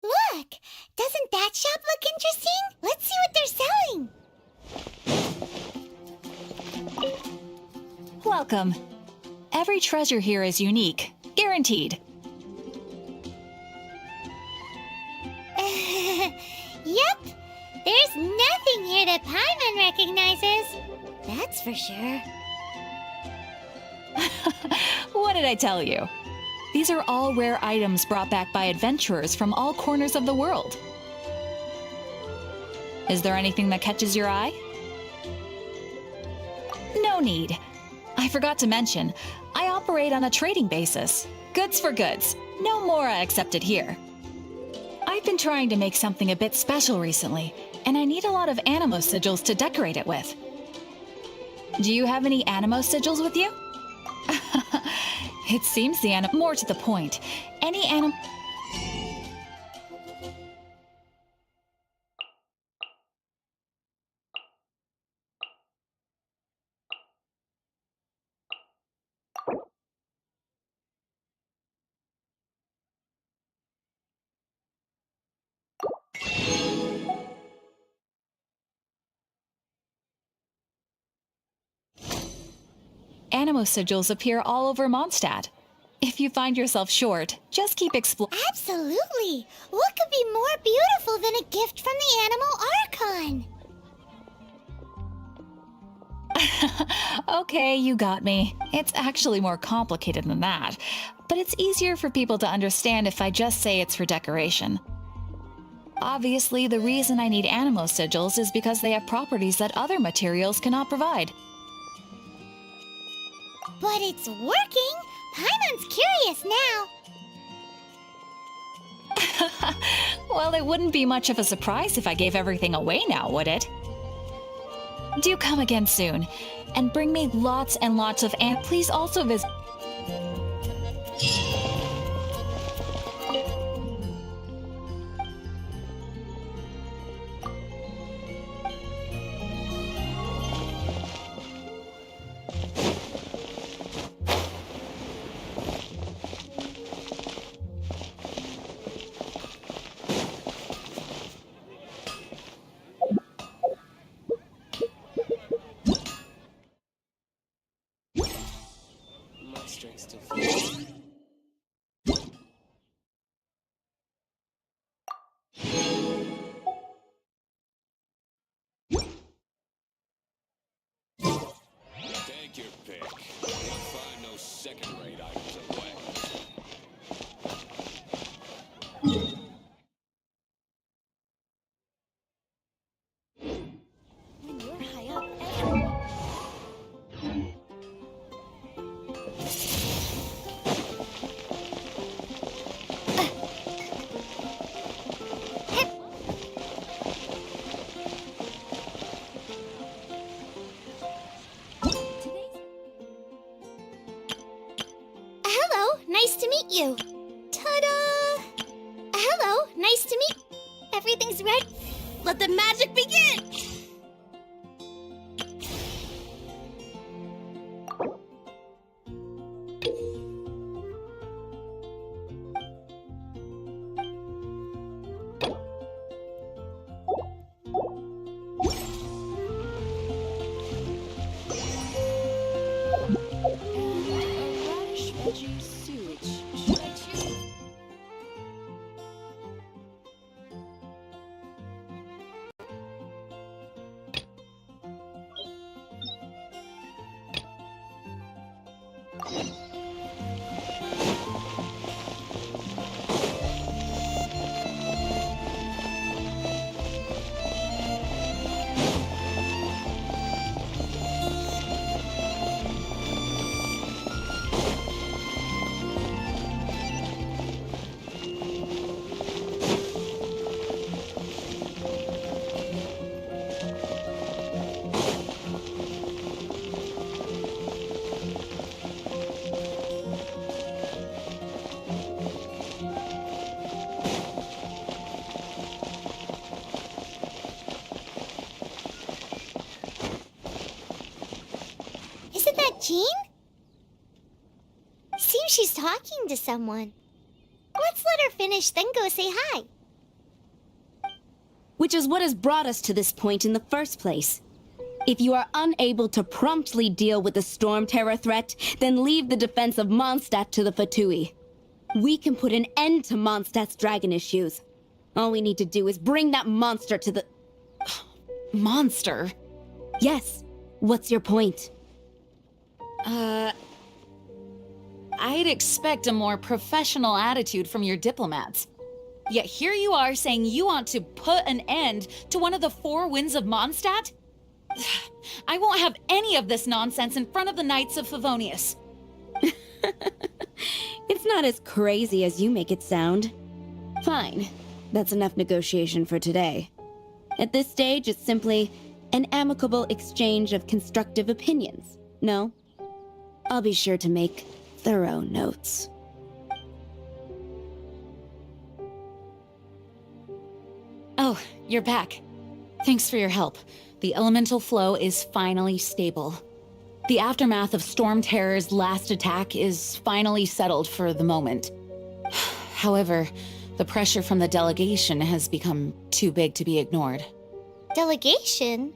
Look! Doesn't that shop look interesting? Let's see what they're selling! Welcome. Every treasure here is unique. Guaranteed. Yep! There's nothing here that Paimon recognizes. That's for sure. What did I tell you? These are all rare items brought back by adventurers from all corners of the world. Is there anything that catches your eye? No need. I forgot to mention, I operate on a trading basis. Goods for goods. No Mora accepted here. I've been trying to make something a bit special recently, and I need a lot of animo sigils to decorate it with. Do you have any animo sigils with you? It seems more to the point. Any animo sigils appear all over Mondstadt. If you find yourself short, just keep exploring. Absolutely! What could be more beautiful than a gift from the Animal Archon? Okay, you got me. It's actually more complicated than that, but it's easier for people to understand if I just say it's for decoration. Obviously, the reason I need animo sigils is because they have properties that other materials cannot provide. But it's working! Paimon's curious now. Well, it wouldn't be much of a surprise if I gave everything away now, would it? Do come again soon, and bring me lots and lots of please also visit. Take your pick. You'll find no second-rate items away. When you're high up, Hello, nice to meet you. Ta-da! Hello, nice to meet. Everything's ready. Let the magic begin! Jean? Seems she's talking to someone. Let's let her finish, then go say hi. Which is what has brought us to this point in the first place. If you are unable to promptly deal with the Storm Terror threat, then leave the defense of Mondstadt to the Fatui. We can put an end to Mondstadt's dragon issues. All we need to do is bring that monster to the... Monster? Yes. What's your point? I'd expect a more professional attitude from your diplomats. Yet here you are saying you want to put an end to one of the four winds of Mondstadt? I won't have any of this nonsense in front of the Knights of Favonius. It's not as crazy as you make it sound. Fine. That's enough negotiation for today. At this stage, it's simply an amicable exchange of constructive opinions. No? I'll be sure to make thorough notes. Oh, you're back. Thanks for your help. The elemental flow is finally stable. The aftermath of Storm Terror's last attack is finally settled for the moment. However, the pressure from the delegation has become too big to be ignored. Delegation?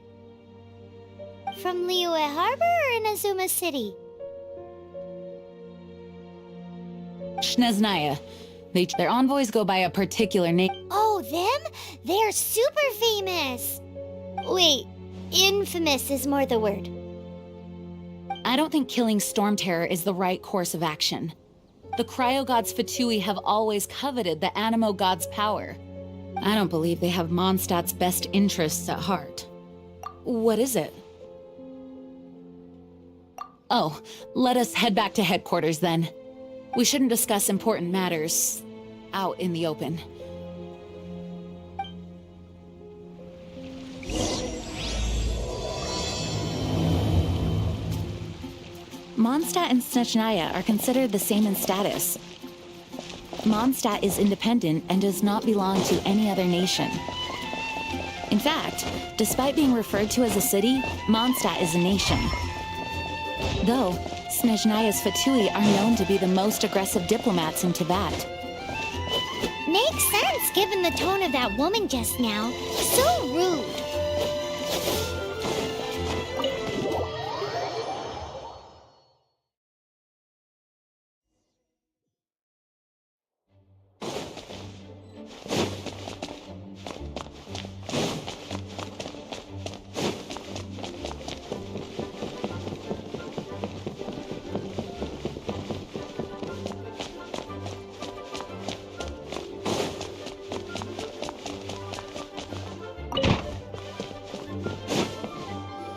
From Liyue Harbor or Inazuma City? Snezhnaya. Their envoys go by a particular name. Oh, them? They're super famous! Wait, infamous is more the word. I don't think killing Storm Terror is the right course of action. The Cryo Gods Fatui have always coveted the Animo God's power. I don't believe they have Mondstadt's best interests at heart. What is it? Oh, let us head back to headquarters then. We shouldn't discuss important matters out in the open. Mondstadt and Snezhnaya are considered the same in status. Mondstadt is independent and does not belong to any other nation. In fact, despite being referred to as a city, Mondstadt is a nation. Though, Snezhnaya's Fatui are known to be the most aggressive diplomats in Teyvat. Makes sense given the tone of that woman just now. So rude.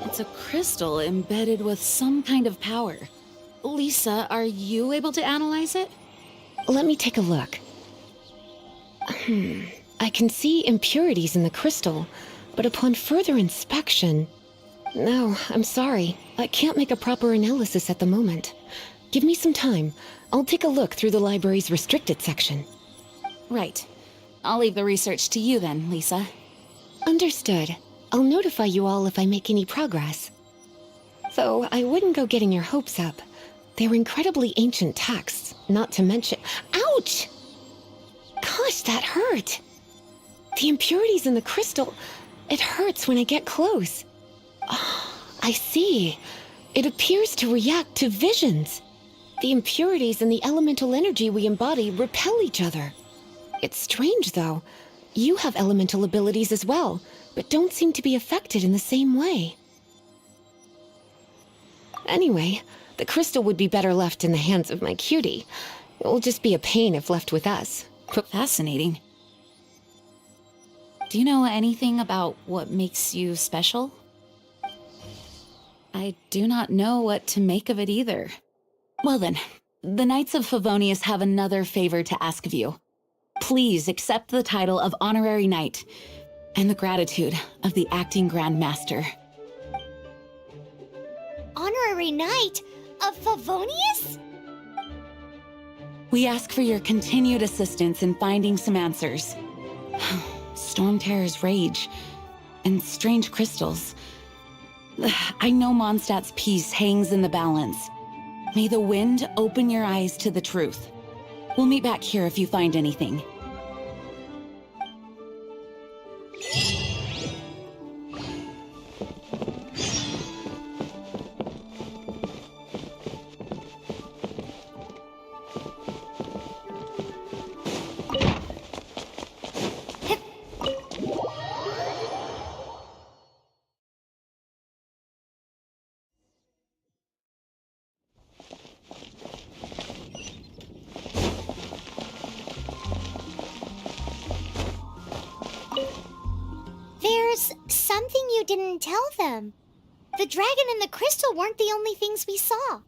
It's a crystal embedded with some kind of power. Lisa, are you able to analyze it? Let me take a look. I can see impurities in the crystal, but upon further inspection... No, I'm sorry. I can't make a proper analysis at the moment. Give me some time. I'll take a look through the library's restricted section. Right. I'll leave the research to you then, Lisa. Understood. I'll notify you all if I make any progress. Though I wouldn't go getting your hopes up. They're incredibly ancient texts, not to mention... Ouch! Gosh, that hurt! The impurities in the crystal... It hurts when I get close. Oh, I see. It appears to react to visions. The impurities and the elemental energy we embody repel each other. It's strange, though. You have elemental abilities as well, but don't seem to be affected in the same way. Anyway, the crystal would be better left in the hands of my cutie. It will just be a pain if left with us. Fascinating. Do you know anything about what makes you special? I do not know what to make of it either. Well then, the Knights of Favonius have another favor to ask of you. Please accept the title of Honorary Knight and the gratitude of the Acting Grand Master. Honorary Knight of Favonius? We ask for your continued assistance in finding some answers. Storm Terror's rage and strange crystals. I know Mondstadt's peace hangs in the balance. May the wind open your eyes to the truth. We'll meet back here if you find anything. There's something you didn't tell them. The dragon and the crystal weren't the only things we saw.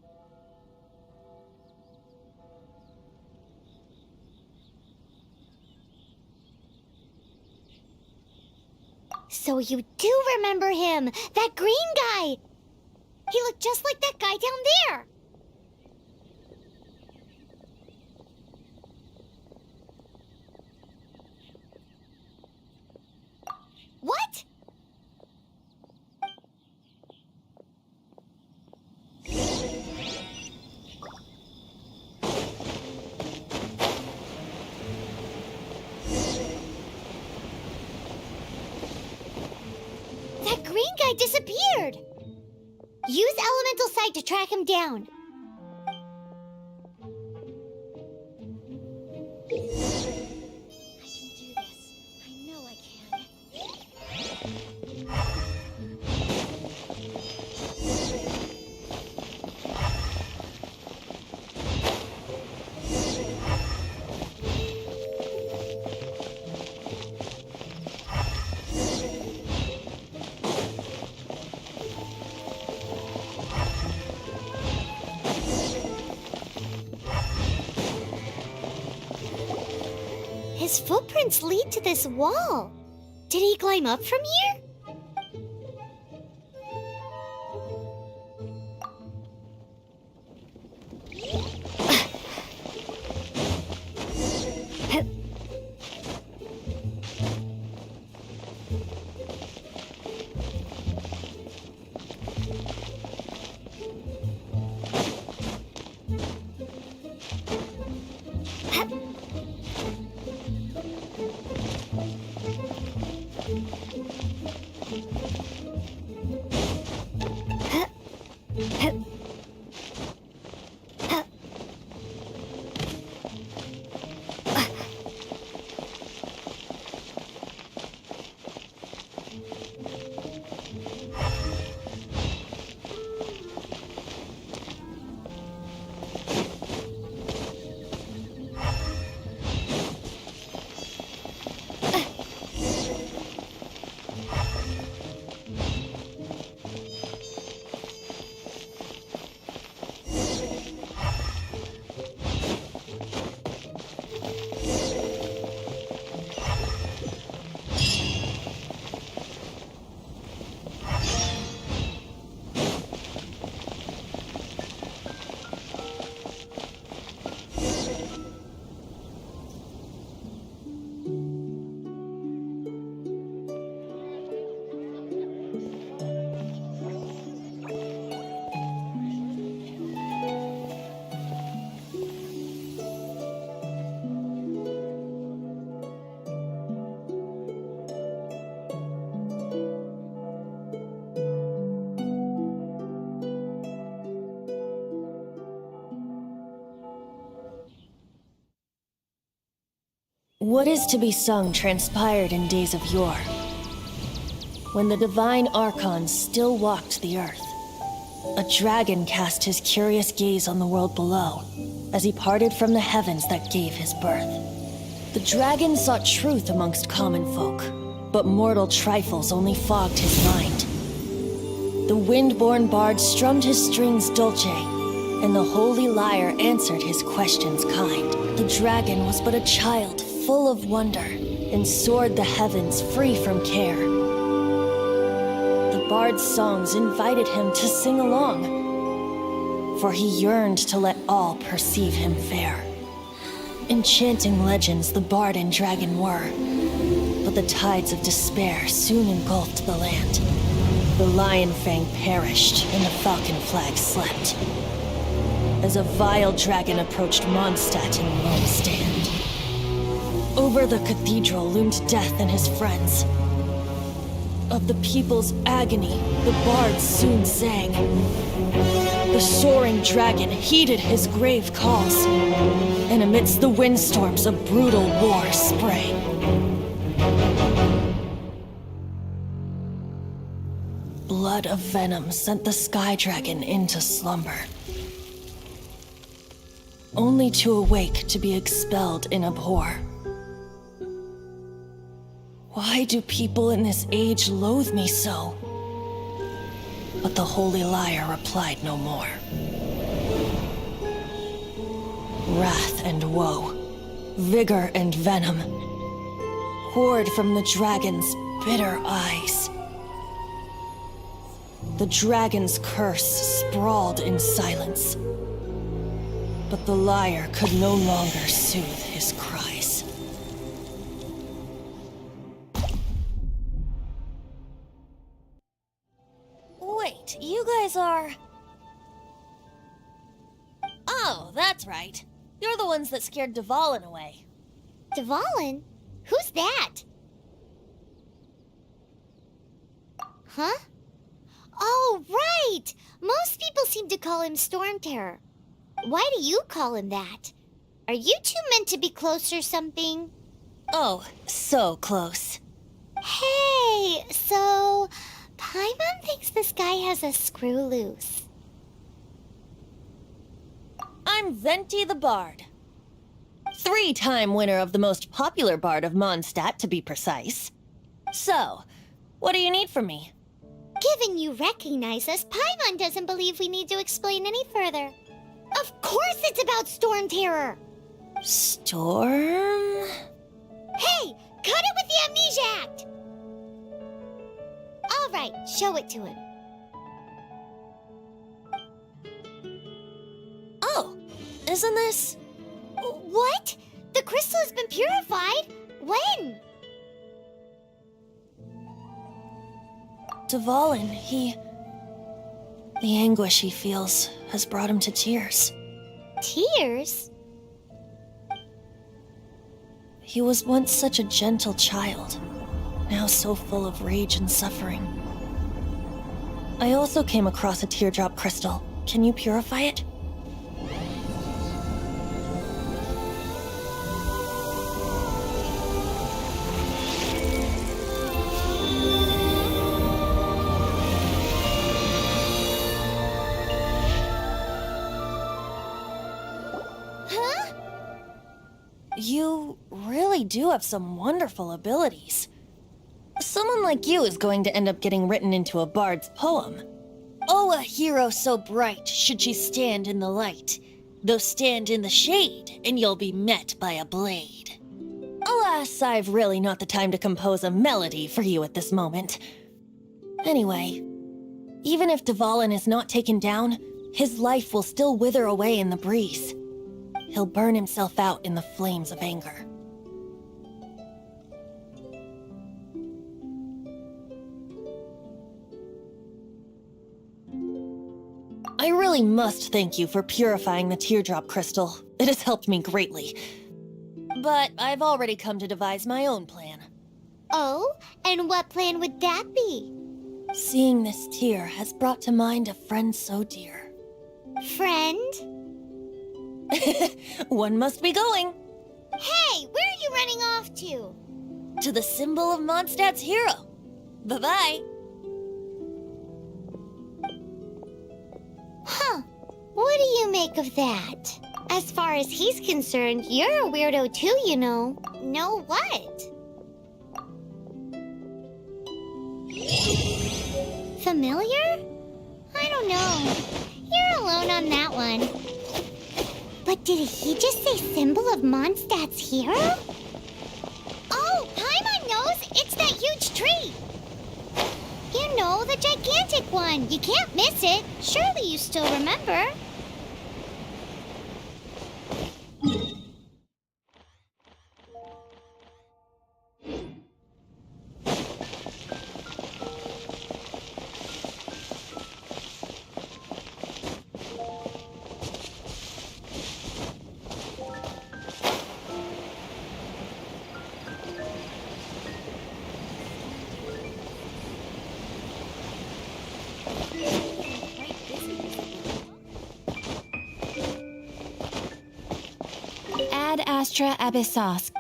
So you do remember him, that green guy. He looked just like that guy down there. What? That green guy disappeared. Use elemental sight to track him down. His footprints lead to this wall. Did he climb up from here? What is to be sung transpired in days of yore, when the divine archons still walked the earth. A dragon cast his curious gaze on the world below, as he parted from the heavens that gave his birth. The dragon sought truth amongst common folk, but mortal trifles only fogged his mind. The wind-born bard strummed his strings dolce, and the holy lyre answered his questions kind. The dragon was but a child full of wonder, and soared the heavens free from care. The bard's songs invited him to sing along, for he yearned to let all perceive him fair. Enchanting legends the bard and dragon were, but the tides of despair soon engulfed the land. The Lion Fang perished, and the Falcon Flag slept. As a vile dragon approached Mondstadt in lone stand. Over the cathedral loomed Death and his friends. Of the people's agony, the bards soon sang. The soaring dragon heeded his grave calls, and amidst the windstorms a brutal war sprang. Blood of venom sent the sky dragon into slumber, only to awake to be expelled in abhor. Why do people in this age loathe me so? But the holy liar replied no more. Wrath and woe, vigor and venom, poured from the dragon's bitter eyes. The dragon's curse sprawled in silence, but the liar could no longer soothe his cries. Wait, you guys are... Oh, that's right. You're the ones that scared Dvalin away. Dvalin? Who's that? Huh? Oh, right! Most people seem to call him Storm Terror. Why do you call him that? Are you two meant to be close or something? Oh, so close. Hey, so... Paimon thinks this guy has a screw loose. I'm Venti the Bard. 3-time winner of the most popular bard of Mondstadt, to be precise. So, what do you need from me? Given you recognize us, Paimon doesn't believe we need to explain any further. Of course it's about Storm Terror! Storm? Hey, cut it with the Amnesia Act! All right, show it to him. Oh, isn't this... What? The crystal has been purified? When? Dvalin, the anguish he feels has brought him to tears. Tears? He was once such a gentle child, now so full of rage and suffering. I also came across a teardrop crystal. Can you purify it? Huh? You really do have some wonderful abilities. Someone like you is going to end up getting written into a bard's poem. Oh, a hero so bright should she stand in the light, though stand in the shade, and you'll be met by a blade. Alas, I've really not the time to compose a melody for you at this moment. Anyway, even if Dvalin is not taken down, his life will still wither away in the breeze. He'll burn himself out in the flames of anger. I really must thank you for purifying the teardrop crystal. It has helped me greatly. But I've already come to devise my own plan. Oh, and what plan would that be? Seeing this tear has brought to mind a friend so dear. Friend? One must be going. Hey, where are you running off to? To the symbol of Mondstadt's hero. Bye-bye. Huh. What do you make of that? As far as he's concerned, you're a weirdo too, you know. Know what? Familiar? I don't know. You're alone on that one. But did he just say symbol of Mondstadt's hero? Oh, Paimon knows! It's that huge tree! You know, the gigantic one. You can't miss it. Surely you still remember. Ad Astra Abyssos.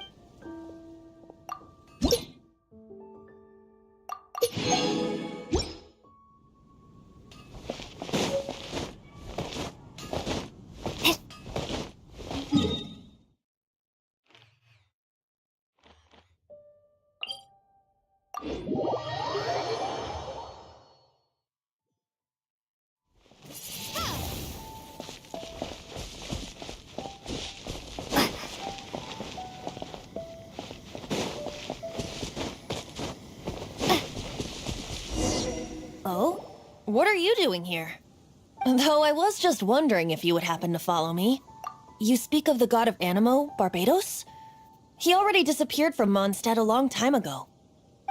Oh? What are you doing here? Though I was just wondering if you would happen to follow me. You speak of the god of Animo, Barbados? He already disappeared from Mondstadt a long time ago.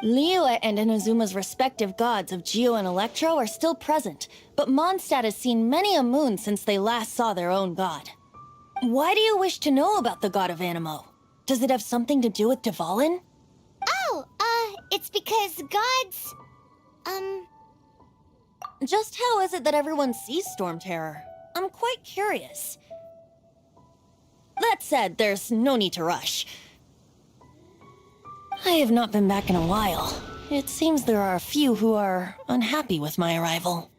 Liyue and Inazuma's respective gods of Geo and Electro are still present, but Mondstadt has seen many a moon since they last saw their own god. Why do you wish to know about the god of Animo? Does it have something to do with Dvalin? Oh, it's because gods... Just how is it that everyone sees Storm Terror? I'm quite curious. That said, there's no need to rush. I have not been back in a while. It seems there are a few who are unhappy with my arrival.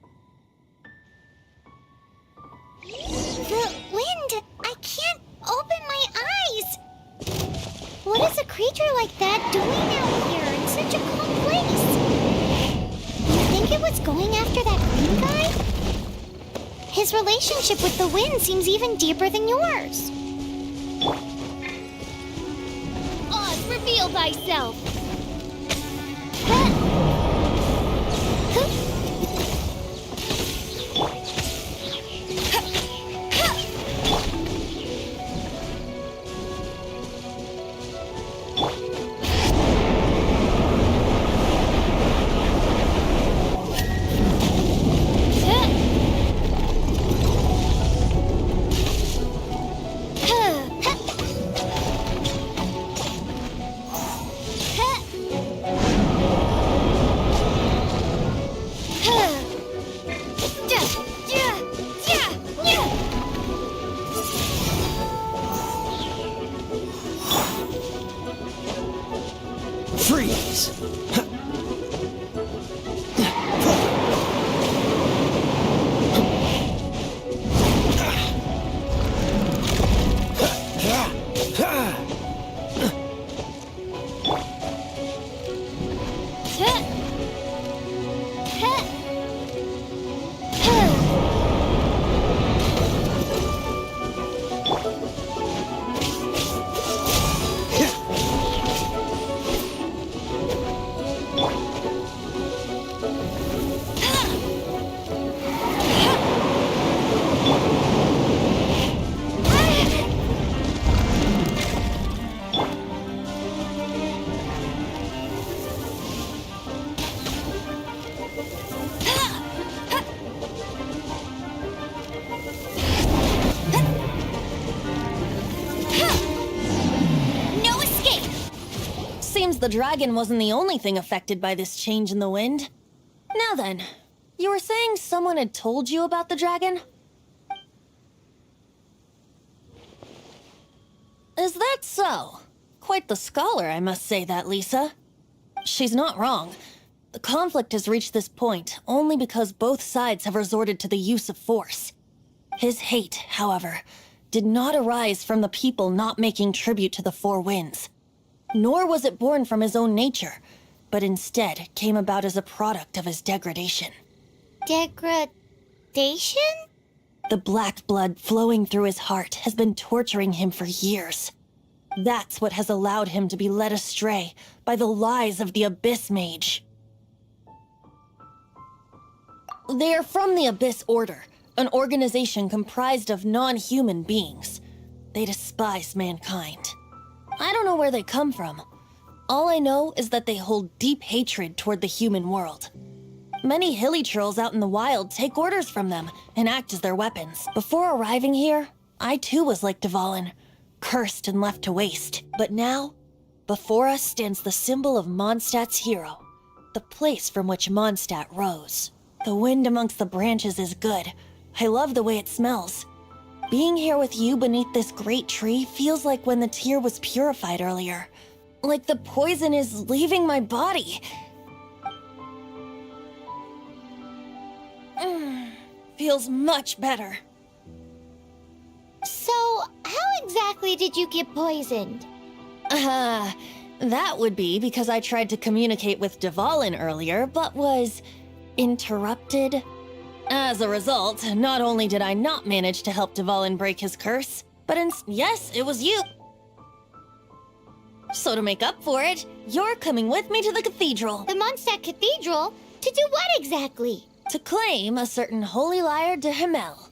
The wind! I can't open my eyes! What is a creature like that doing out here in such a calm place? You think it was going after that green guy? His relationship with the wind seems even deeper than yours. Oz, reveal thyself! Freeze! Seems the dragon wasn't the only thing affected by this change in the wind. Now then, you were saying someone had told you about the dragon? Is that so? Quite the scholar, I must say that, Lisa. She's not wrong. The conflict has reached this point only because both sides have resorted to the use of force. His hate, however, did not arise from the people not making tribute to the Four Winds. Nor was it born from his own nature, but instead came about as a product of his degradation. Degradation? The black blood flowing through his heart has been torturing him for years. That's what has allowed him to be led astray by the lies of the Abyss Mage. They are from the Abyss Order, an organization comprised of non-human beings. They despise mankind. I don't know where they come from. All I know is that they hold deep hatred toward the human world. Many hilly trolls out in the wild take orders from them and act as their weapons. Before arriving here, I too was like Dvalin, cursed and left to waste. But now, before us stands the symbol of Mondstadt's hero, the place from which Mondstadt rose. The wind amongst the branches is good. I love the way it smells. Being here with you beneath this great tree feels like when the tear was purified earlier. Like the poison is leaving my body. Feels much better. So, how exactly did you get poisoned? That would be because I tried to communicate with Dvalin earlier, but was interrupted. As a result, not only did I not manage to help Dvalin break his curse, but yes, it was you. So to make up for it, you're coming with me to the cathedral. The Mondstadt Cathedral? To do what exactly? To claim a certain holy lyre de Himmel.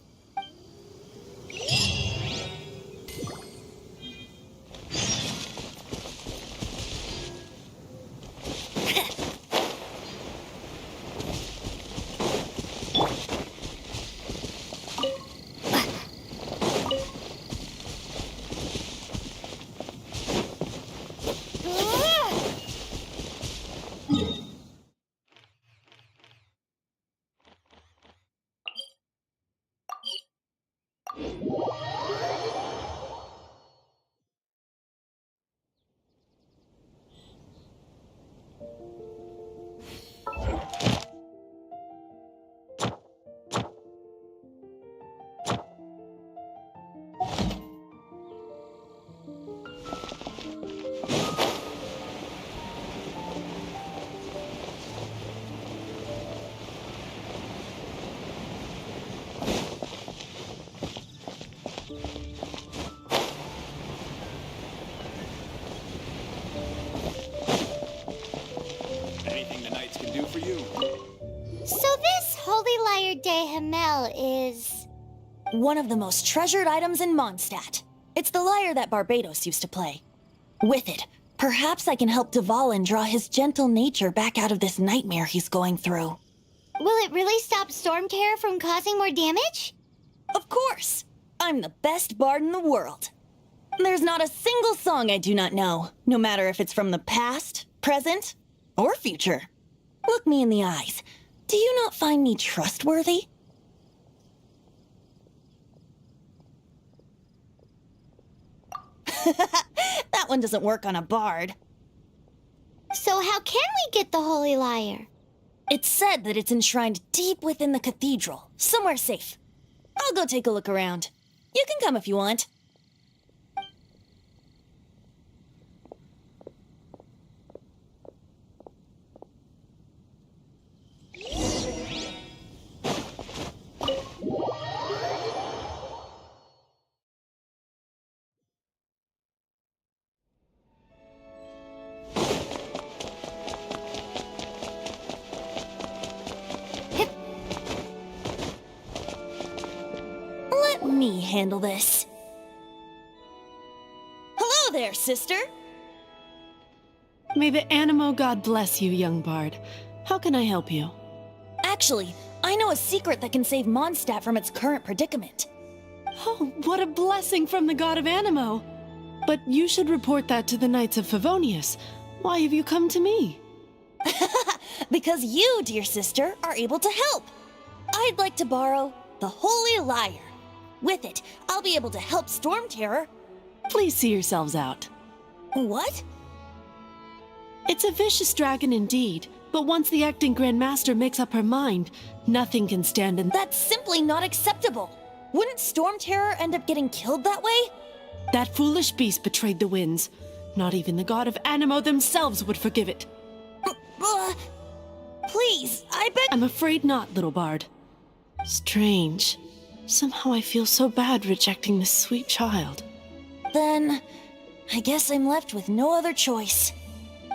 Anything the knights can do for you? So this Holy Lyre de Himmel is... One of the most treasured items in Mondstadt. It's the lyre that Barbados used to play. With it, perhaps I can help Dvalin draw his gentle nature back out of this nightmare he's going through. Will it really stop Storm Terror from causing more damage? Of course! I'm the best bard in the world. There's not a single song I do not know, no matter if it's from the past, present, or future. Look me in the eyes. Do you not find me trustworthy? That one doesn't work on a bard. So how can we get the Holy Lyre? It's said that it's enshrined deep within the cathedral, somewhere safe. I'll go take a look around. You can come if you want. Let me handle this. Hello there, sister. May the Animo God bless you, young bard. How can I help you? Actually, I know a secret that can save Mondstadt from its current predicament. Oh, what a blessing from the god of Animo! But you should report that to the Knights of Favonius. Why have you come to me? Because you, dear sister, are able to help. I'd like to borrow the Holy Lyre. With it, I'll be able to help Storm Terror. Please see yourselves out. What? It's a vicious dragon indeed, but once the acting Grand Master makes up her mind, nothing can stand in That's simply not acceptable. Wouldn't Storm Terror end up getting killed that way? That foolish beast betrayed the winds. Not even the god of Animo themselves would forgive it. Please, I beg. I'm afraid not, little bard. Strange. Somehow I feel so bad rejecting this sweet child. Then, I guess I'm left with no other choice.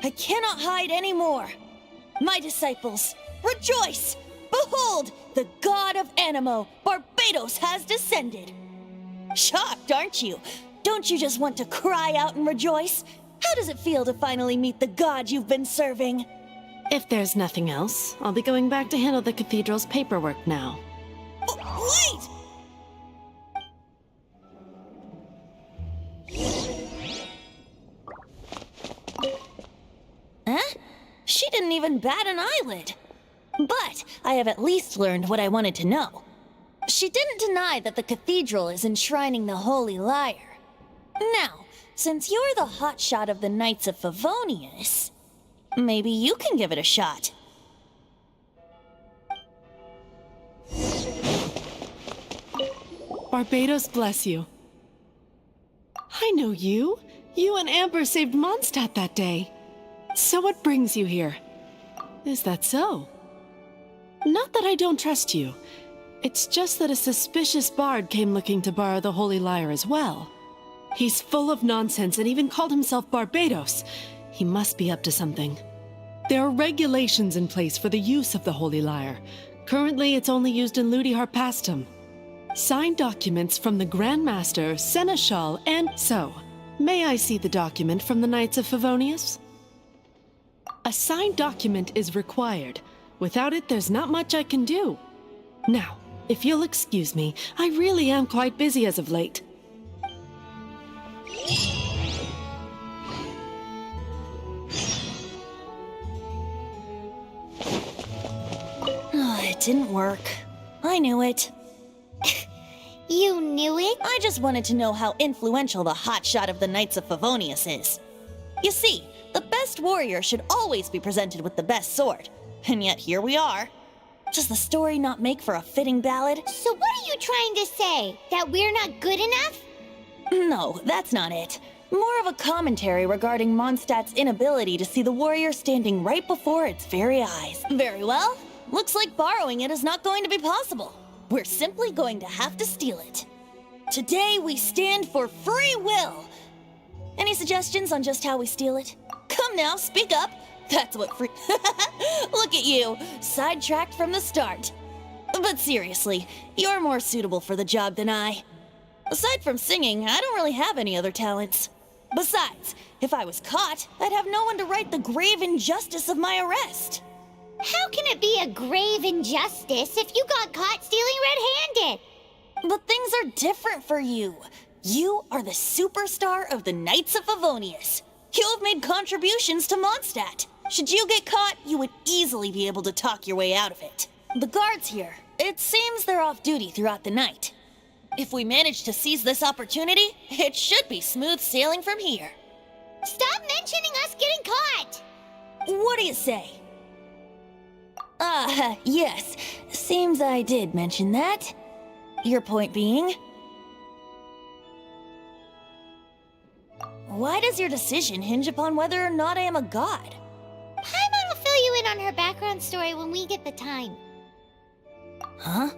I cannot hide anymore. My disciples, rejoice! Behold, the god of Animo, Barbados, has descended. Shocked, aren't you? Don't you just want to cry out and rejoice? How does it feel to finally meet the god you've been serving? If there's nothing else, I'll be going back to handle the cathedral's paperwork now. Wait! Huh? She didn't even bat an eyelid. But I have at least learned what I wanted to know. She didn't deny that the cathedral is enshrining the Holy Lyre. Now, since you're the hotshot of the Knights of Favonius, maybe you can give it a shot. Barbados bless you. I know you. You and Amber saved Mondstadt that day. So what brings you here? Is that so? Not that I don't trust you. It's just that a suspicious bard came looking to borrow the Holy Lyre as well. He's full of nonsense and even called himself Barbados. He must be up to something. There are regulations in place for the use of the Holy Lyre. Currently, it's only used in Ludi Harpastum. Signed documents from the Grand Master, Seneschal, and so. May I see the document from the Knights of Favonius? A signed document is required. Without it, there's not much I can do. Now, if you'll excuse me, I really am quite busy as of late. It didn't work. I knew it. You knew it? I just wanted to know how influential the hotshot of the Knights of Favonius is. You see, the best warrior should always be presented with the best sword. And yet here we are. Does the story not make for a fitting ballad? So what are you trying to say? That we're not good enough? No, that's not it. More of a commentary regarding Mondstadt's inability to see the warrior standing right before its very eyes. Very well. Looks like borrowing it is not going to be possible. We're simply going to have to steal it. Today we stand for free will. Any suggestions on just how we steal it? Come now, speak up. That's what free... Look at you, sidetracked from the start. But seriously, you're more suitable for the job than I. Aside from singing, I don't really have any other talents. Besides, if I was caught, I'd have no one to right the grave injustice of my arrest. How can it be a grave injustice if you got caught stealing red-handed? But things are different for you. You are the superstar of the Knights of Favonius. You have made contributions to Mondstadt. Should you get caught, you would easily be able to talk your way out of it. The guards here, it seems they're off duty throughout the night. If we manage to seize this opportunity, it should be smooth sailing from here. Stop mentioning us getting caught! What do you say? Yes. Seems I did mention that. Your point being? Why does your decision hinge upon whether or not I am a god? Paimon will fill you in on her background story when we get the time. Huh?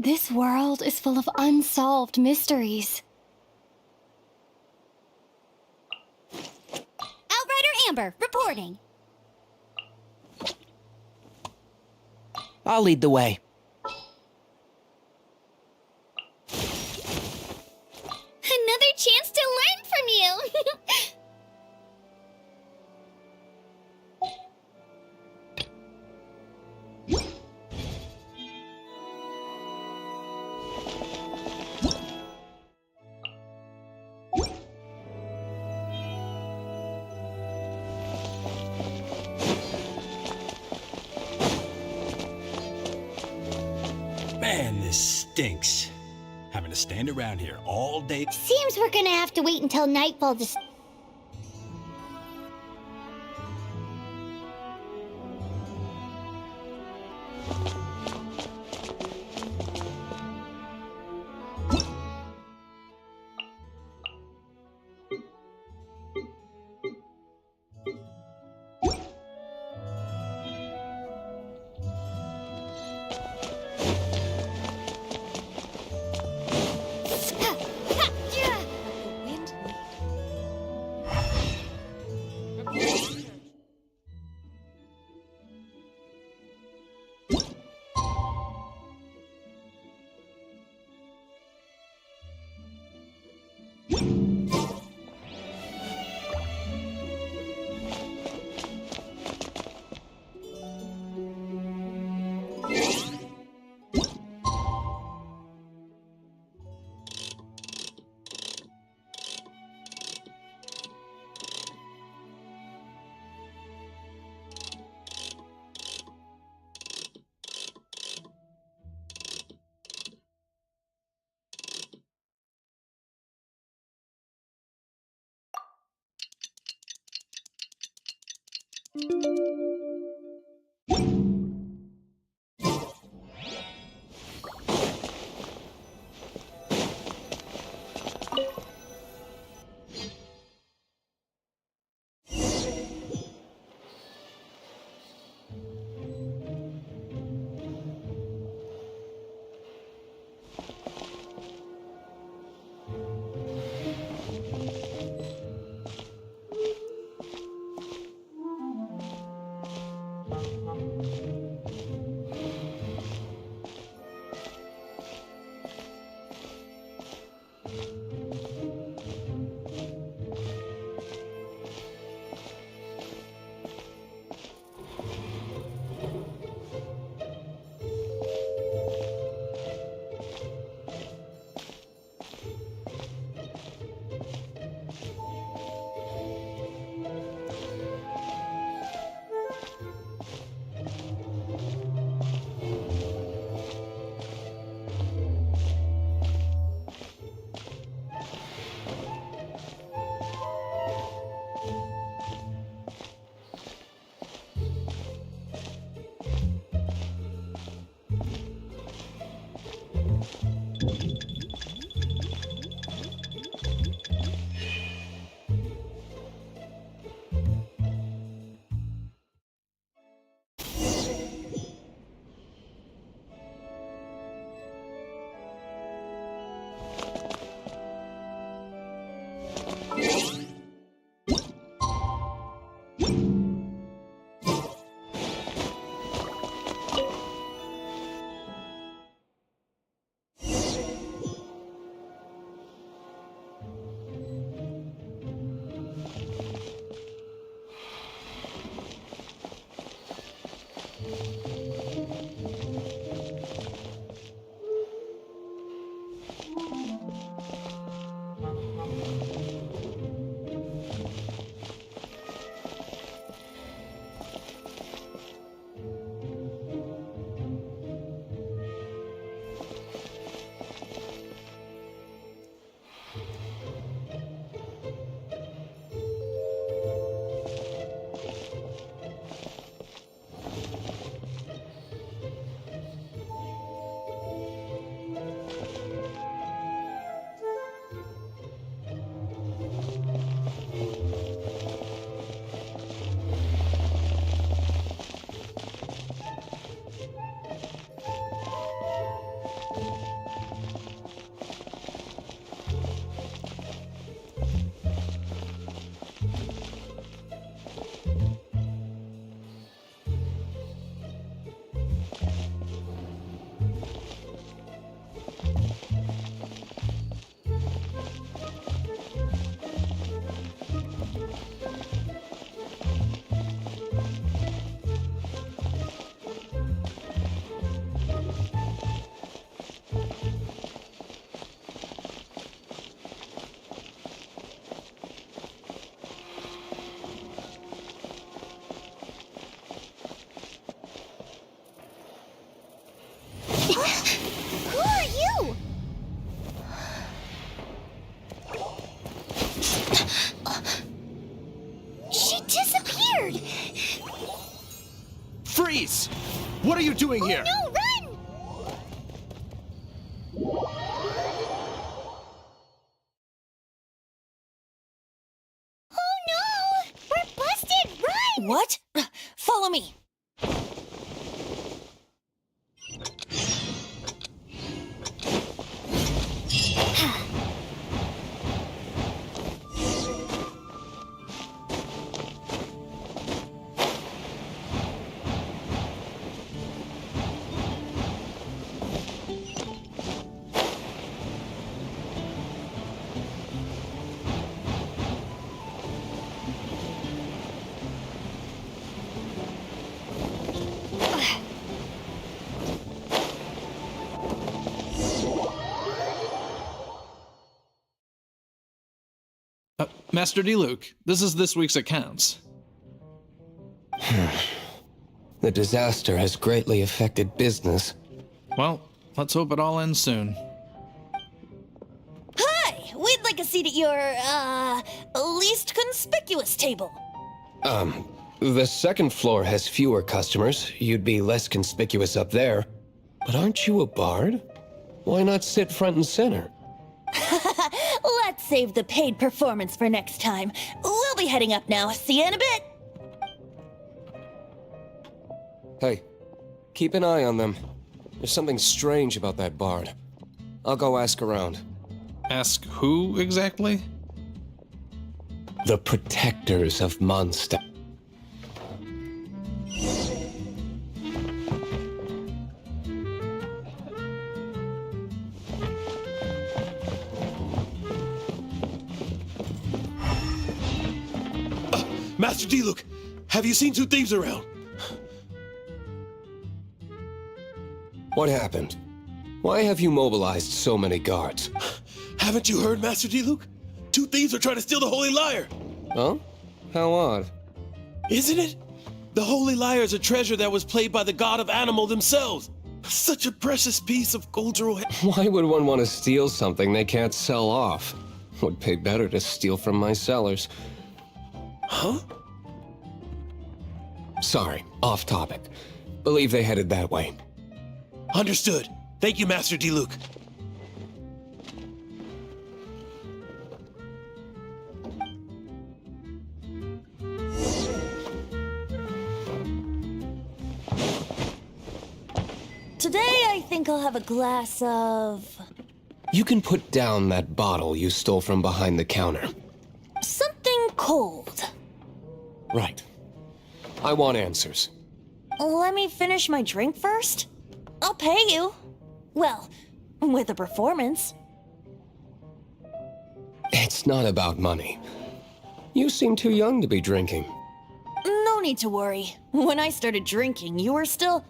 This world is full of unsolved mysteries. Outrider Amber, reporting. I'll lead the way. Another chance to learn from you! Man, this stinks. Having to stand around here all day. Seems we're gonna have to wait until nightfall to... are you doing here? No, run! Oh no! We're busted! Run! What? Follow me. Master D-Luke, this is this week's accounts. The disaster has greatly affected business. Well, let's hope it all ends soon. Hi! We'd like a seat at your, least conspicuous table. The second floor has fewer customers. You'd be less conspicuous up there. But aren't you a bard? Why not sit front and center? Let's save the paid performance for next time. We'll be heading up now. See you in a bit. Hey, keep an eye on them. There's something strange about that bard. I'll go ask around. Ask who exactly? The protectors of Mondstadt. Master D-Luke, have you seen two thieves around? What happened? Why have you mobilized so many guards? Haven't you heard, Master D-Luke? Two thieves are trying to steal the Holy Lyre. Huh? How odd. Isn't it? The Holy Lyre is a treasure that was played by the god of animal themselves. Such a precious piece of cultural... Why would one want to steal something they can't sell off? Would pay better to steal from my cellars. Huh? Sorry, off topic. Believe they headed that way. Understood. Thank you, Master D-Luke. Today, I think I'll have a glass of... You can put down that bottle you stole from behind the counter. something cold. Right. I want answers. Let me finish my drink first. I'll pay you. Well, with a performance. It's not about money. You seem too young to be drinking. No need to worry. When I started drinking, you were still...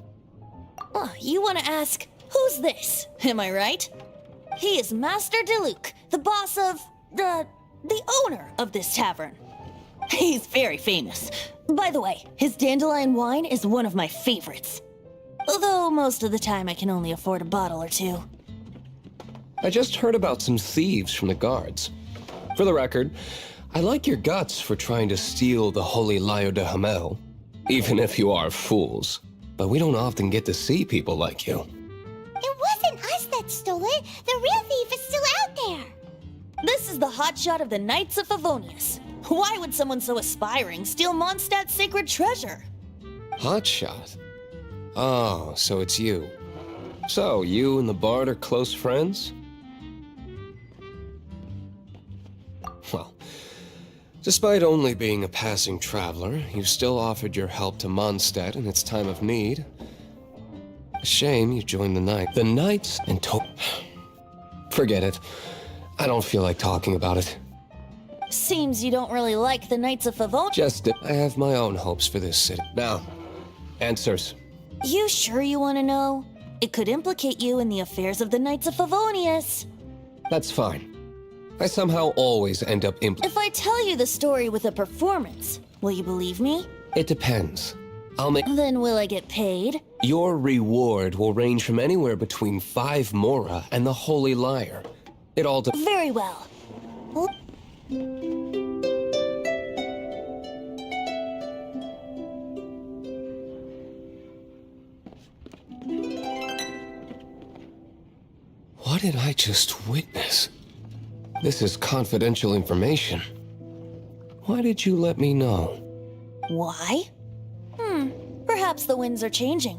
Oh, you want to ask, who's this? Am I right? He is Master DeLuke, the boss of... the owner of this tavern. He's very famous. By the way, his dandelion wine is one of my favorites. Although most of the time I can only afford a bottle or two. I just heard about some thieves from the guards. For the record, I like your guts for trying to steal the Holy Lyre de Hamel, even if you are fools. But we don't often get to see people like you. It wasn't us that stole it. The real thief is still out there. This is the hotshot of the Knights of Favonius. Why would someone so aspiring steal Mondstadt's sacred treasure? Hotshot? Oh, so it's you. So, you and the Bard are close friends? Well, despite only being a passing traveler, you still offered your help to Mondstadt in its time of need. A shame you joined the Knights. The Knights and Forget it. I don't feel like talking about it. Seems you don't really like the Knights of Favonius. I have my own hopes for this city. Now, answers. You sure you want to know? It could implicate you in the affairs of the Knights of Favonius. That's fine. I somehow always end up If I tell you the story with a performance, will you believe me? It depends. I'll make... Then will I get paid? Your reward will range from anywhere between 5 mora and the Holy Lyre. It all Very well. What did I just witness? This is confidential information. Why did you let me know? Why? Perhaps the winds are changing.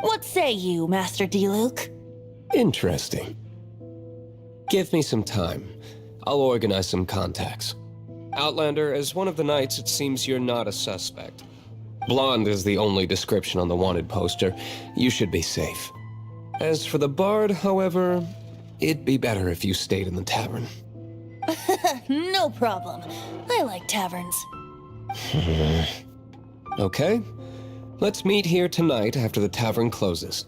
What say you, Master D-Luke? Interesting. Give me some time. I'll organize some contacts. Outlander, as one of the knights, it seems you're not a suspect. Blonde is the only description on the wanted poster. You should be safe. As for the bard, however, it'd be better if you stayed in the tavern. No problem. I like taverns. Okay. Let's meet here tonight after the tavern closes.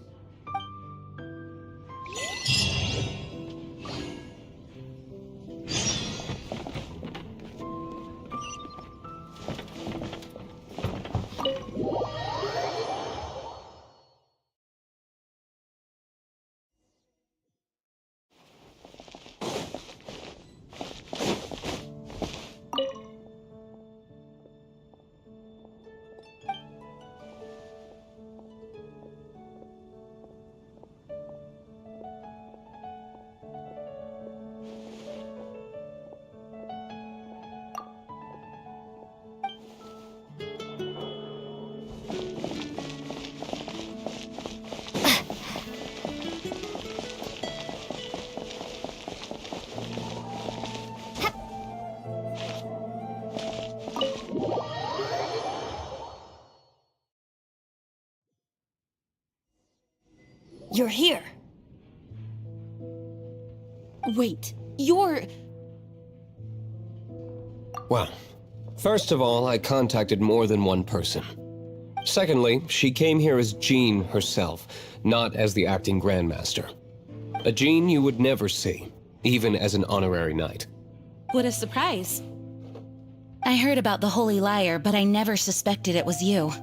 You're here. Wait, you're... Well, first of all, I contacted more than one person. Secondly, she came here as Jean herself, not as the acting Grandmaster. A Jean you would never see, even as an honorary knight. What a surprise. I heard about the Holy Lyre, but I never suspected it was you.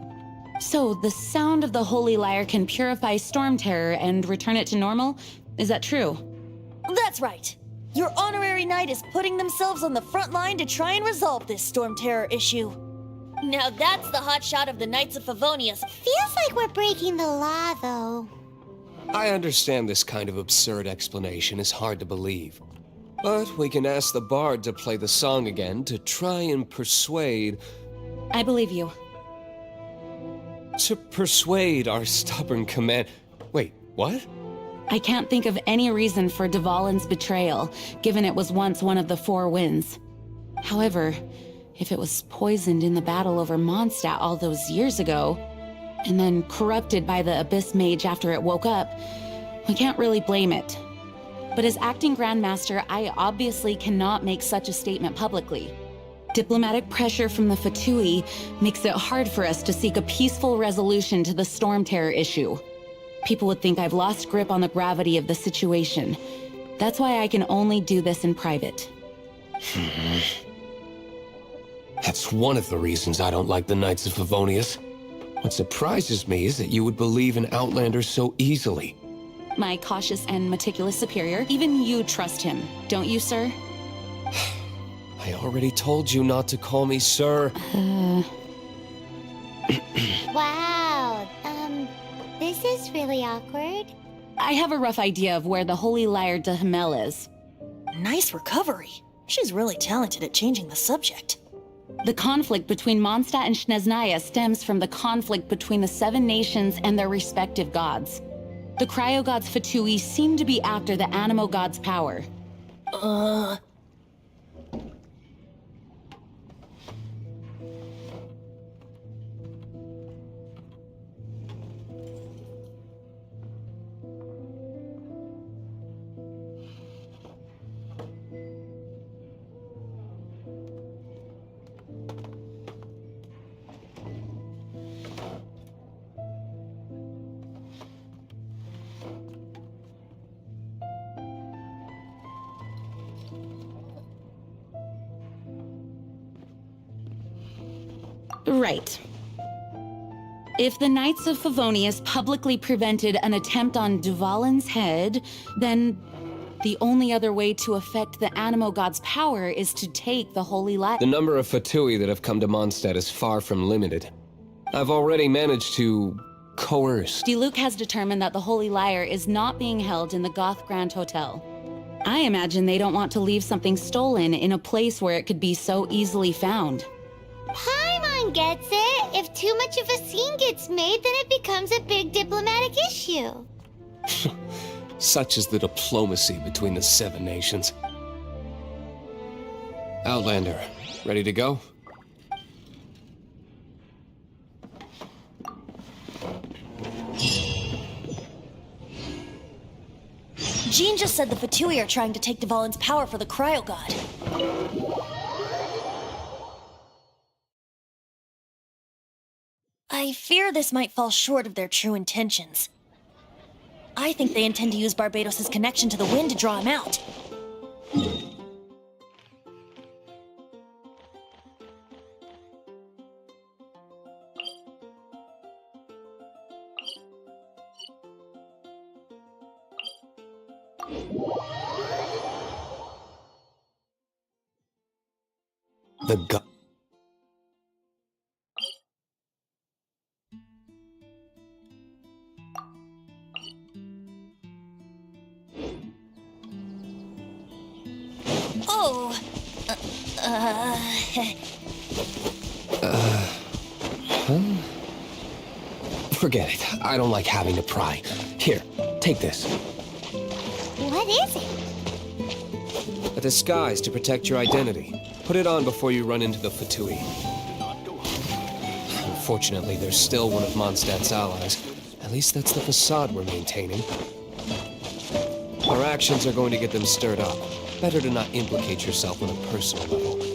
So, the sound of the Holy Lyre can purify Storm Terror and return it to normal? Is that true? That's right. Your honorary knight is putting themselves on the front line to try and resolve this Storm Terror issue. Now that's the hotshot of the Knights of Favonius. Feels like we're breaking the law, though. I understand this kind of absurd explanation is hard to believe. But we can ask the bard to play the song again to try and persuade... I believe you. To persuade our stubborn command... Wait, what? I can't think of any reason for Dvalin's betrayal, given it was once one of the Four Winds. However, if it was poisoned in the battle over Mondstadt all those years ago, and then corrupted by the Abyss Mage after it woke up, we can't really blame it. But as acting Grandmaster, I obviously cannot make such a statement publicly. Diplomatic pressure from the Fatui makes it hard for us to seek a peaceful resolution to the Storm Terror issue. People would think I've lost grip on the gravity of the situation. That's why I can only do this in private. That's one of the reasons I don't like the Knights of Favonius. What surprises me is that you would believe in Outlanders so easily. My cautious and meticulous superior, even you trust him, don't you, sir? I already told you not to call me sir. Wow, this is really awkward. I have a rough idea of where the Holy Lyre de Himmel is. Nice recovery. She's really talented at changing the subject. The conflict between Mondstadt and Snezhnaya stems from the conflict between the Seven Nations and their respective gods. The cryo-gods Fatui seem to be after the Animo god's power. Right. If the Knights of Favonius publicly prevented an attempt on Dvalin's head, then the only other way to affect the Animo god's power is to take the Holy Lyre. The number of Fatui that have come to Mondstadt is far from limited. I've already managed to coerced. Diluc has determined that the Holy Lyre is not being held in the Goth Grand Hotel. I imagine they don't want to leave something stolen in a place where it could be so easily found. Paimon gets it. If too much of a scene gets made, then it becomes a big diplomatic issue. Such is the diplomacy between the Seven Nations. Outlander, ready to go? Jean just said the Fatui are trying to take Dvalin's power for the Cryo God. I fear this might fall short of their true intentions. I think they intend to use Barbados' connection to the wind to draw him out. The go- Oh! Forget it. I don't like having to pry. Here, take this. What is it? A disguise to protect your identity. Put it on before you run into the Fatui. Unfortunately, there's still one of Mondstadt's allies. At least that's the facade we're maintaining. Our actions are going to get them stirred up. Better to not implicate yourself on a personal level.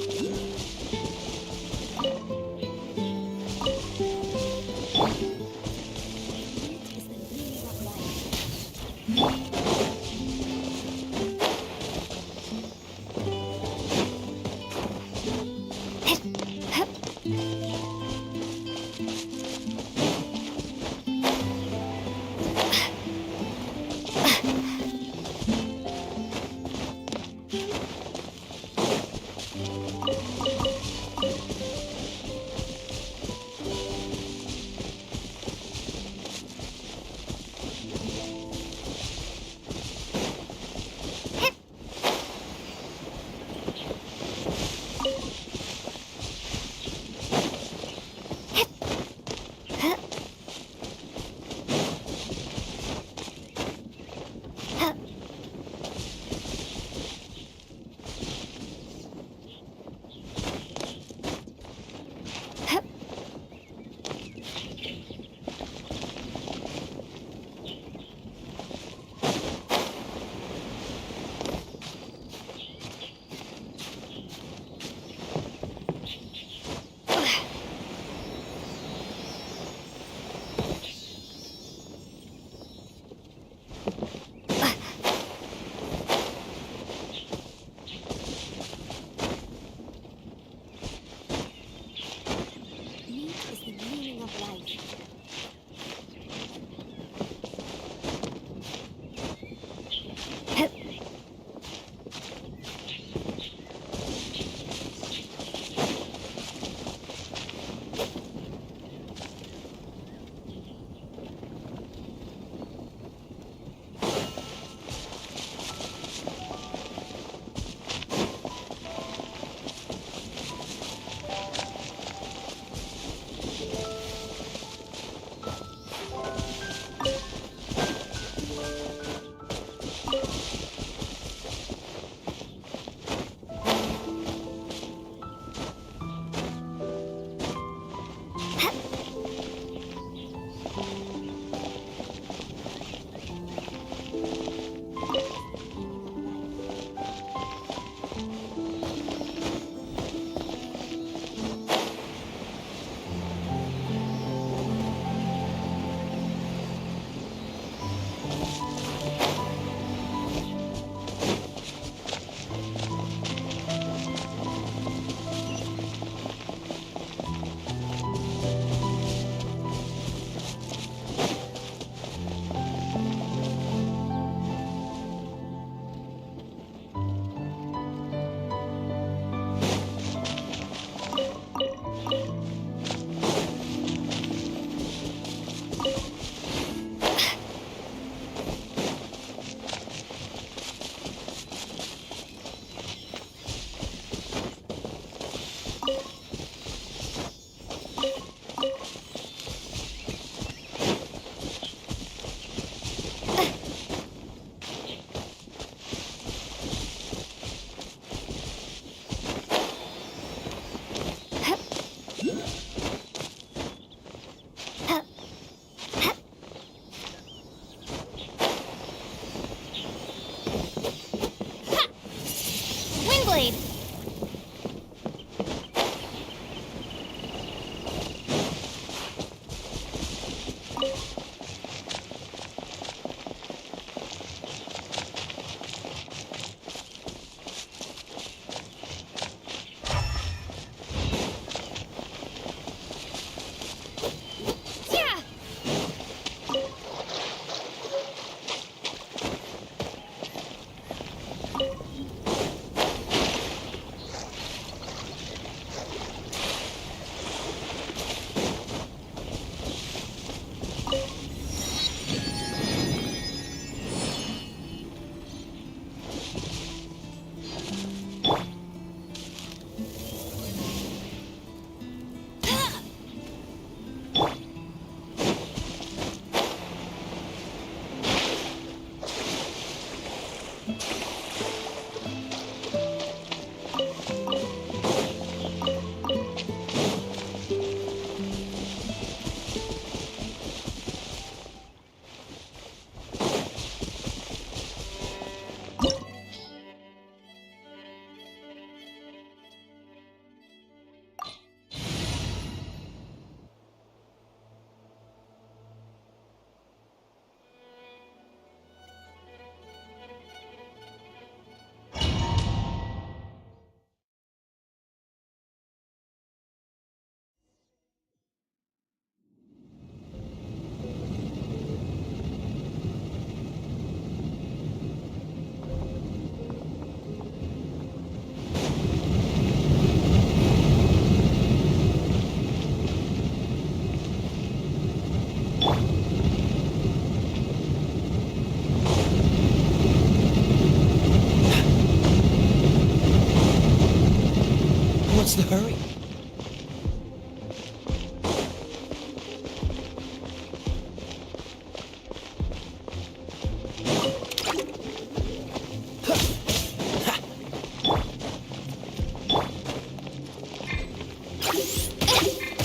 What's the hurry?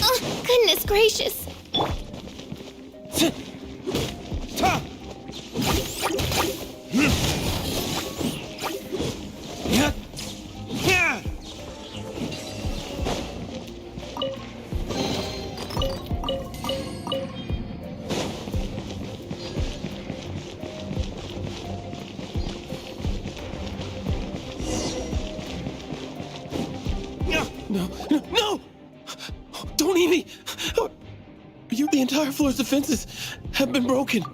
Oh, goodness gracious. No! Don't eat me! The entire floor's defenses have been broken.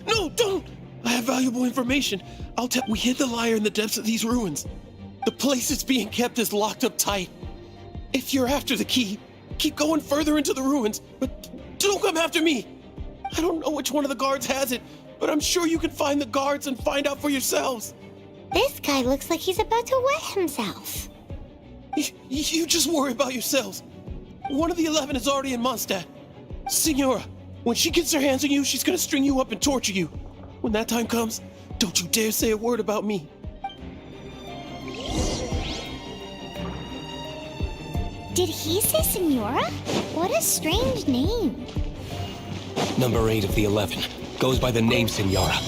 No, don't! I have valuable information. We hid the lyre in the depths of these ruins. The place it's being kept is locked up tight. If you're after the key, keep going further into the ruins, but don't come after me. I don't know which one of the guards has it, but I'm sure you can find the guards and find out for yourselves. This guy looks like he's about to wet himself. You just worry about yourselves. One of the 11 is already in Mondstadt. Signora, when she gets her hands on you, she's gonna string you up and torture you. When that time comes, don't you dare say a word about me. Did he say Senora? What a strange name. Number 8 of the 11 goes by the name Senora.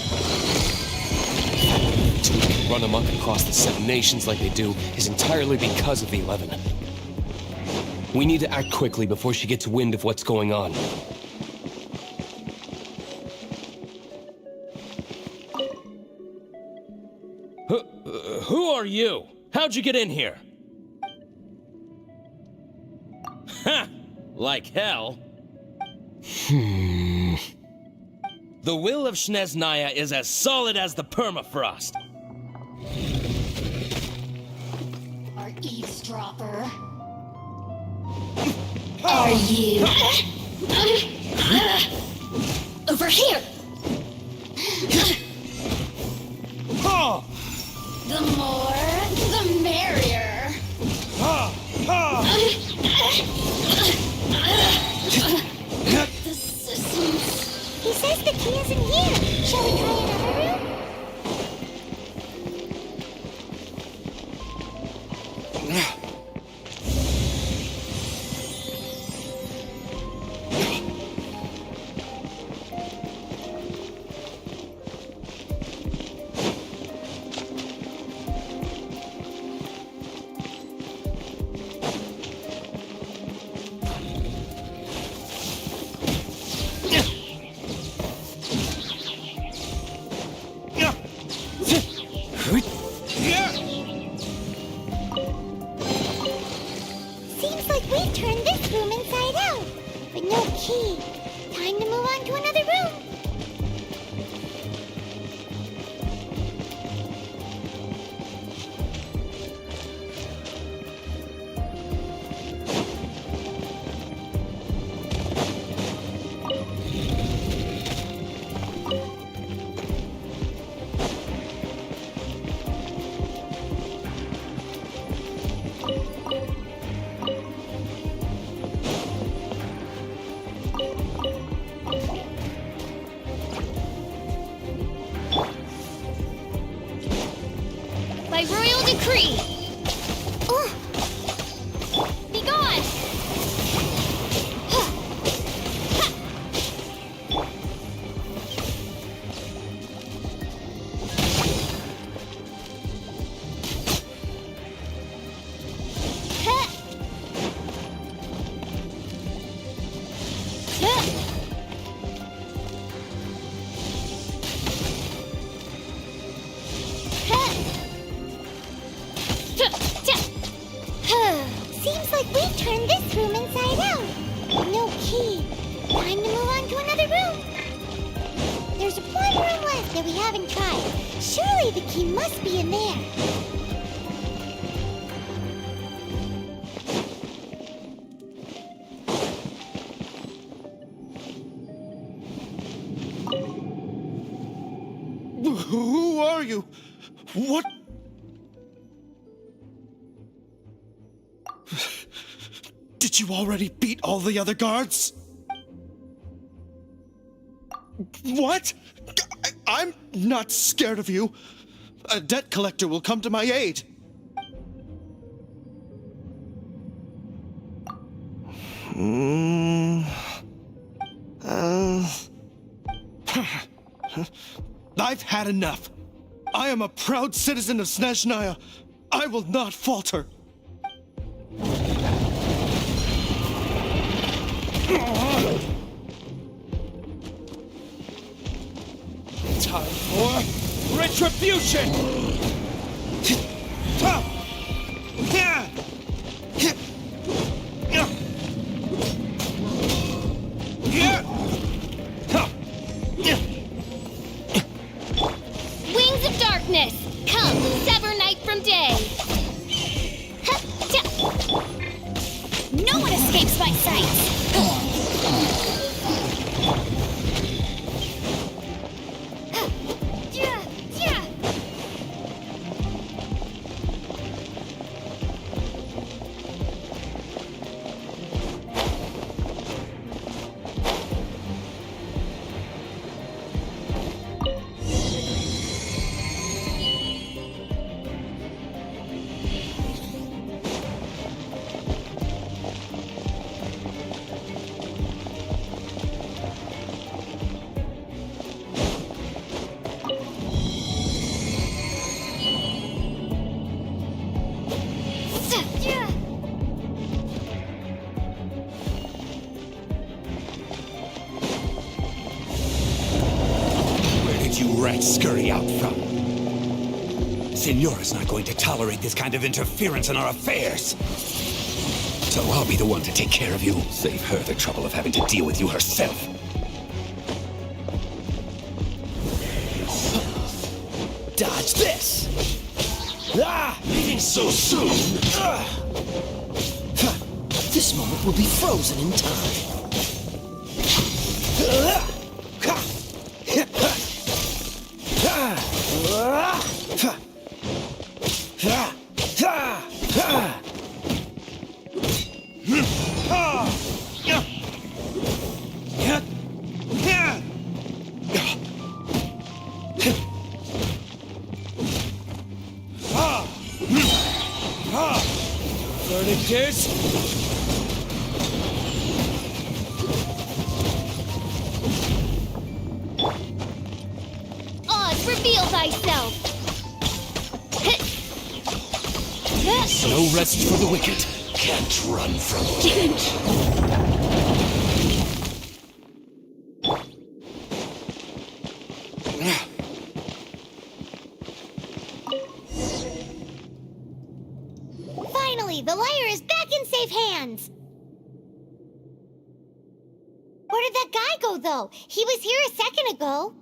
To run amok across the 7 nations like they do is entirely because of the 11. We need to act quickly before she gets wind of what's going on. Who are you? How'd you get in here? Ha! Like hell. The will of Snezhnaya is as solid as the permafrost. Our eavesdropper. Are you? Over here! The more, the merrier. The systems. He says the key is in here. Shall we try another room? decree! Be gone! Seems like we've turned this room inside out. No key. Time to move on to another room. There's one room left that we haven't tried. Surely the key must be in there. Who are you? What? Did you already beat all the other guards? What? I'm not scared of you. A debt collector will come to my aid. I've had enough. I am a proud citizen of Snezhnaya. I will not falter. Time for retribution! Wings of darkness! Come, sever night from day! No one escapes my sight! You rats scurry out from? Signora's not going to tolerate this kind of interference in our affairs. So I'll be the one to take care of you. Save her the trouble of having to deal with you herself. Dodge this! Leaving so soon! This moment will be frozen in time. Furnitures? Oz, reveal thyself! No rest for the wicked. Can't run from change. Finally, the lyre is back in safe hands. Where did that guy go, though? He was here a second ago.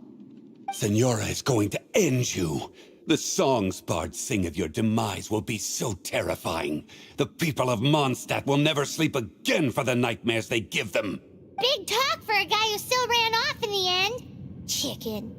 Signora is going to end you. The songs bards sing of your demise will be so terrifying. The people of Mondstadt will never sleep again for the nightmares they give them. Big talk for a guy who still ran off in the end. Chicken.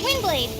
Windblade!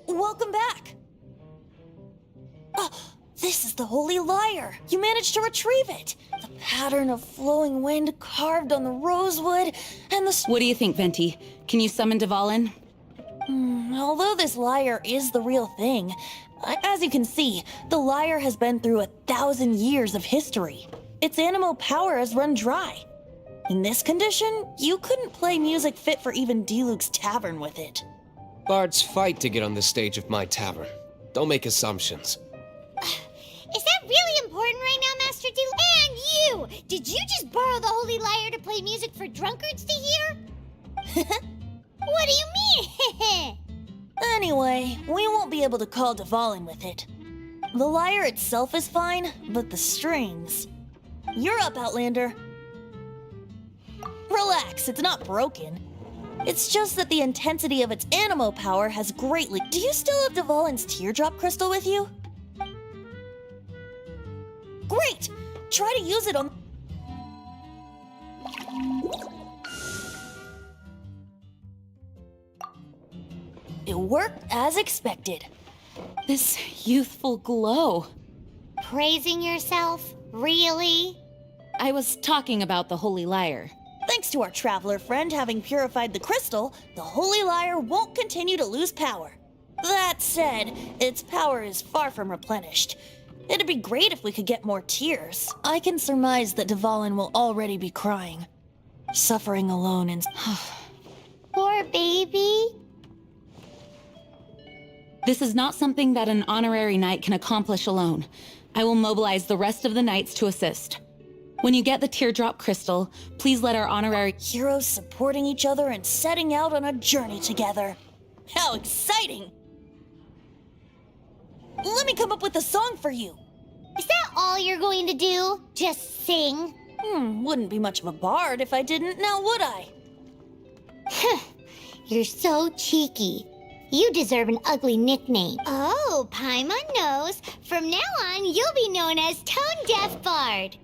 Welcome back! Oh, this is the Holy Lyre! You managed to retrieve it! The pattern of flowing wind carved on the rosewood, and the... What do you think, Venti? Can you summon Dvalin? Although this lyre is the real thing, as you can see, the lyre has been through 1,000 years of history. Its animal power has run dry. In this condition, you couldn't play music fit for even Diluc's tavern with it. Bards fight to get on the stage of my tavern. Don't make assumptions. Is that really important right now, Master Diluc? And you! Did you just borrow the Holy Lyre to play music for drunkards to hear? What do you mean? Anyway, we won't be able to call Dvalin with it. The lyre itself is fine, but the strings... You're up, Outlander. Relax, it's not broken. It's just that the intensity of its animo power has greatly... Do you still have Dvalin's teardrop crystal with you? Great! Try to use it on... It worked as expected. This youthful glow. Praising yourself? Really? I was talking about the Holy Lyre. Thanks to our traveler friend having purified the crystal, the Holy Lyre won't continue to lose power. That said, its power is far from replenished. It'd be great if we could get more tears. I can surmise that Dvalin will already be crying, suffering alone in... Poor baby. This is not something that an honorary knight can accomplish alone. I will mobilize the rest of the knights to assist. When you get the teardrop crystal, please let our honorary... Heroes supporting each other and setting out on a journey together. How exciting! Let me come up with a song for you. Is that all you're going to do? Just sing? Wouldn't be much of a bard if I didn't, now would I? You're so cheeky. You deserve an ugly nickname. Oh, Paimon knows. From now on, you'll be known as Tone Deaf Bard.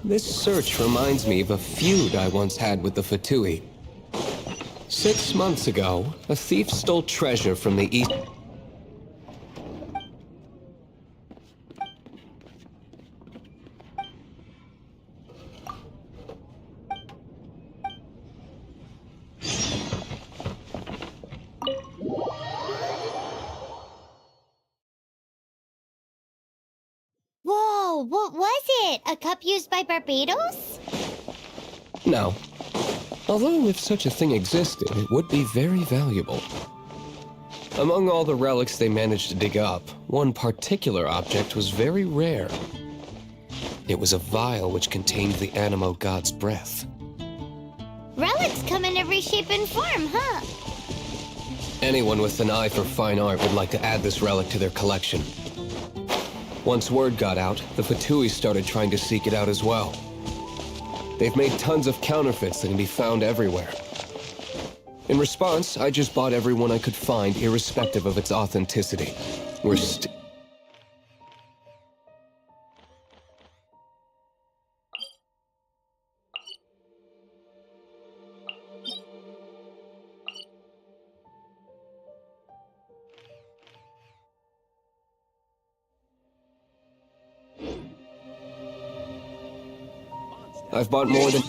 This search reminds me of a feud I once had with the Fatui. 6 months ago, a thief stole treasure from the east... Whoa, what was it? A cup used by Barbados? No. Although if such a thing existed, it would be very valuable. Among all the relics they managed to dig up, one particular object was very rare. It was a vial which contained the Animo god's breath. Relics come in every shape and form, huh? Anyone with an eye for fine art would like to add this relic to their collection. Once word got out, the Fatui started trying to seek it out as well. They've made tons of counterfeits that can be found everywhere. In response, I just bought everyone I could find, irrespective of its authenticity. We're I've bought more than...